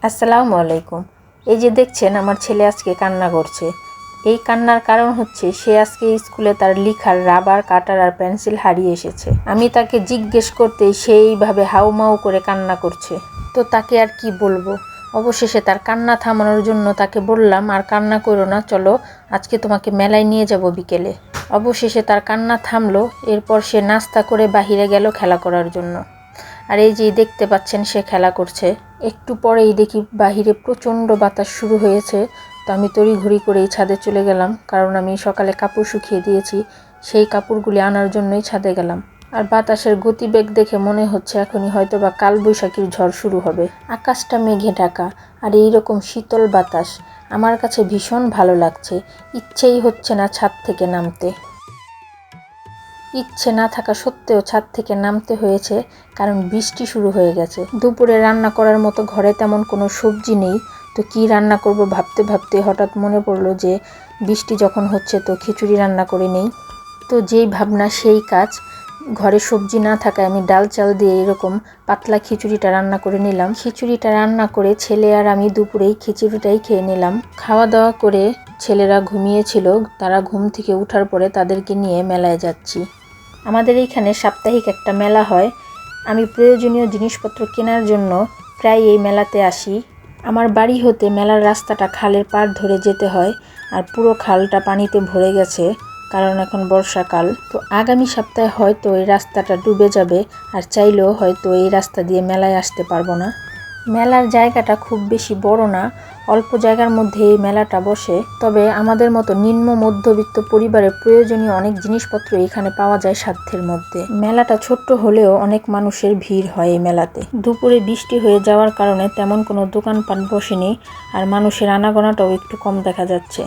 আসসালামু আলাইকুম। এই যে দেখছেন আমার ছেলে আজকে কান্না করছে। এই কান্নার কারণ হচ্ছে সে আজকে স্কুলে তার লিখার রাবার কাটার আর পেন্সিল হারিয়ে এসেছে। আমি তাকে জিজ্ঞেস করতেই সেইভাবে হাউমাউ করে কান্না করছে। তো তাকে আর কি বলবো। অবশেষে তার কান্না থামানোর জন্য তাকে বললাম, আর কান্না করো না, চলো আজকে তোমাকে মেলায় নিয়ে যাব বিকেলে। অবশেষে তার কান্না থামলো। এরপর সে নাস্তা করে বাহিরে গেল খেলা করার জন্য। আর এই যে দেখতে পাচ্ছেন সে খেলা করছে। একটু পরেই দেখি বাহিরে প্রচণ্ড বাতাস শুরু হয়েছে। তো আমি তড়িঘড়ি করেই ছাদে চলে গেলাম, কারণ আমি সকালে কাপড় শুকিয়ে দিয়েছি। সেই কাপড়গুলি আনার জন্যই ছাদে গেলাম। আর বাতাসের গতিবেগ দেখে মনে হচ্ছে এখনই হয়তো বা কালবৈশাখীর ঝড় শুরু হবে। আকাশটা মেঘে ঢাকা আর এইরকম শীতল বাতাস আমার কাছে ভীষণ ভালো লাগছে। ইচ্ছেই হচ্ছে না ছাদ থেকে নামতে। ইচ্ছে না থাকা সত্ত্বেও ছাদ থেকে নামতে হয়েছে, কারণ বৃষ্টি শুরু হয়ে গেছে। দুপুরে রান্না করার মতো ঘরে তেমন কোনো সবজি নেই। তো কি রান্না করব ভাবতে ভাবতে হঠাৎ মনে পড়লো যে বৃষ্টি যখন হচ্ছে তো খিচুড়ি রান্না করে নেই। তো যেই ভাবনা সেই কাজ। ঘরে সবজি না থাকায় আমি ডাল চাল দিয়ে এরকম পাতলা খিচুড়িটা রান্না করে নিলাম। খিচুড়িটা রান্না করে ছেলে আর আমি দুপুরেই খিচুড়িটাই খেয়ে নিলাম। খাওয়া দাওয়া করে ছেলেরা ঘুমিয়েছিল। তারা ঘুম থেকে ওঠার পরে তাদেরকে নিয়ে মেলায় যাচ্ছি। আমাদের এইখানে সাপ্তাহিক একটা মেলা হয়। আমি প্রয়োজনীয় জিনিসপত্র কেনার জন্য প্রায় এই মেলাতে আসি। আমার বাড়ি হতে মেলার রাস্তাটা খালের পাড় ধরে যেতে হয়, আর পুরো খালটা পানিতে ভরে গেছে, কারণ এখন বর্ষাকাল। তো আগামী সপ্তাহে হয়তো এই রাস্তাটা ডুবে যাবে, আর চাইলেও হয়তো এই রাস্তা দিয়ে মেলায় আসতে পারবো না। মেলার জায়গাটা খুব বেশি বড় না, অল্প জায়গার মধ্যে এই মেলাটা বসে। তবে আমাদের মতো নিম্ন মধ্যবিত্ত পরিবারের প্রয়োজনীয় অনেক জিনিসপত্র এখানে পাওয়া যায় সাধ্যের মধ্যে। মেলাটা ছোট্ট হলেও অনেক মানুষের ভিড় হয় এই মেলাতে। দুপুরে বৃষ্টি হয়ে যাওয়ার কারণে তেমন কোনো দোকানপাট বসেনি, আর মানুষের আনাগোনাটাও একটু কম দেখা যাচ্ছে।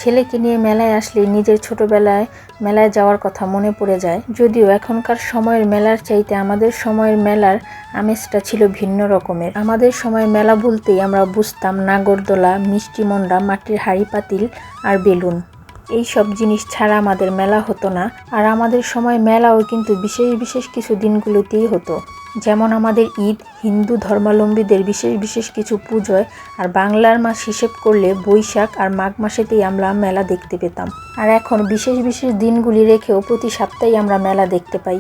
ছেলেকে নিয়ে মেলায় আসলে নিজের ছোটবেলায় মেলায় যাওয়ার কথা মনে পড়ে যায়। যদিও এখনকার সময়ের মেলার চাইতে আমাদের সময়ের মেলার আমেজটা ছিল ভিন্ন রকমের। আমাদের সময়ের মেলা বলতেই আমরা বুঝতাম নাগরদোলা, মিষ্টি মন্ডা, মাটির হাঁড়ি পাতিল আর বেলুন। এই সব জিনিস ছাড়া আমাদের মেলা হতো না। আর আমাদের সময় মেলাও কিন্তু বিশেষ বিশেষ কিছু দিনগুলোতেই হতো। যেমন আমাদের ঈদ, হিন্দু ধর্মাবলম্বীদের বিশেষ বিশেষ কিছু পুজোয়, আর বাংলার মাস হিসেব করলে বৈশাখ আর মাঘ মাসেতেই আমরা মেলা দেখতে পেতাম। আর এখন বিশেষ বিশেষ দিনগুলি রেখেও প্রতি সপ্তাহে আমরা মেলা দেখতে পাই।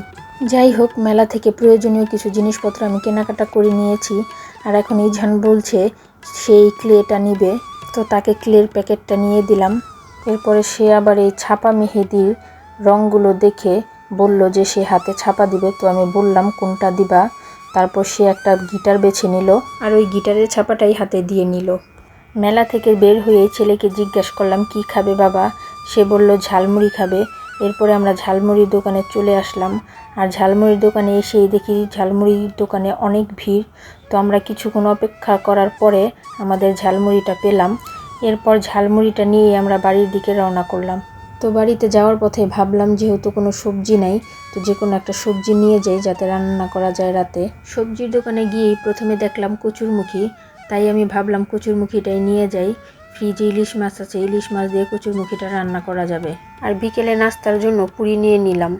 যাই হোক, মেলা থেকে প্রয়োজনীয় কিছু জিনিসপত্র আমি কেনাকাটা করে নিয়েছি। আর এখন ইজান বলছে সেই ক্লেটা নিবে, তো তাকে ক্লের প্যাকেটটা নিয়ে দিলাম। এরপরে সে আবার এই ছাপা মেহেদির রঙগুলো দেখে বলল যে সে হাতে ছাপা দিবে। তো আমি বললাম কোনটা দিবা। তারপর সে একটা গিটার বেছে নিল, আর ওই গিটারের ছাপাটাই হাতে দিয়ে নিল। মেলা থেকে বের হয়ে ছেলেকে জিজ্ঞাসা করলাম কি খাবে বাবা। সে বলল ঝালমুড়ি খাবে। এরপরে আমরা ঝালমুড়ির দোকানে চলে আসলাম। আর ঝালমুড়ির দোকানে এসেই দেখি ঝালমুড়ির দোকানে অনেক ভিড়। তো আমরা কিছুক্ষণ অপেক্ষা করার পরে আমাদের ঝালমুড়িটা পেলাম। এরপর ঝালমুড়িটা নিয়ে আমরা বাড়ির দিকে রওনা করলাম। তো বাড়িতে যাওয়ার পথে ভাবলাম যেহেতু কোনো সবজি নাই, তো যে কোনো একটা সবজি নিয়ে যাই যাতে রান্না করা যায় রাতে। সবজির দোকানে গিয়েই প্রথমে দেখলাম কচুরমুখী, তাই আমি ভাবলাম কচুরমুখীটাই নিয়ে যাই। ফ্রিজে ইলিশ মাছ আছে, ইলিশ মাছ দিয়ে কচুরমুখীটা রান্না করা যাবে। আর বিকেলে নাস্তার জন্য পুরি নিয়ে নিলাম।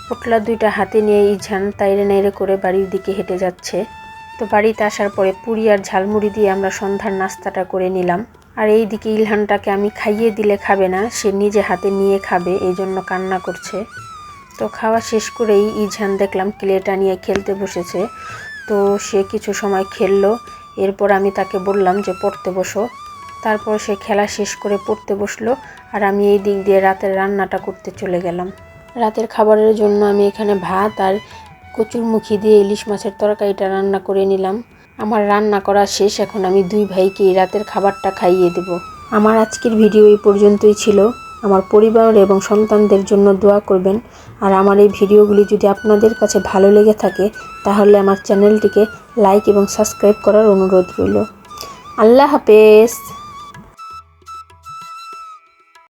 পোটলা দুইটা হাতে নিয়ে ইজান তাইরে নাইরে করে বাড়ির দিকে হেঁটে যাচ্ছে। তো বাড়িতে আসার পরে পুরি আর ঝালমুড়ি দিয়ে আমরা সন্ধ্যার নাস্তাটা করে নিলাম। আর এই দিকে ইলহানটাকে আমি খাইয়ে দিলে খাবে না, সে নিজে হাতে নিয়ে খাবে, এই জন্য কান্না করছে। তো খাওয়া শেষ করেই ইজান দেখলাম ক্লেটা নিয়ে খেলতে বসেছে। তো সে কিছু সময় খেললো। এরপর আমি তাকে বললাম যে পড়তে বসো। তারপর সে খেলা শেষ করে পড়তে বসলো, আর আমি এই দিক দিয়ে রাতের রান্নাটা করতে চলে গেলাম। রাতের খাবারের জন্য আমি এখানে ভাত আর কচুরমুখী দিয়ে ইলিশ মাছের তরকারিটা রান্না করে নিলাম। আমার রান্না করা শেষ, এখন আমি দুই ভাইকে রাতের খাবারটা খাইয়ে দেব। আমার আজকের ভিডিও এই পর্যন্তই ছিল। আমার পরিবার এবং সন্তানদের জন্য দোয়া করবেন। আর আমার এই ভিডিওগুলি যদি আপনাদের কাছে ভালো লেগে থাকে তাহলে আমার চ্যানেলটিকে লাইক এবং সাবস্ক্রাইব করার অনুরোধ রইল। আল্লাহ হাফেজ।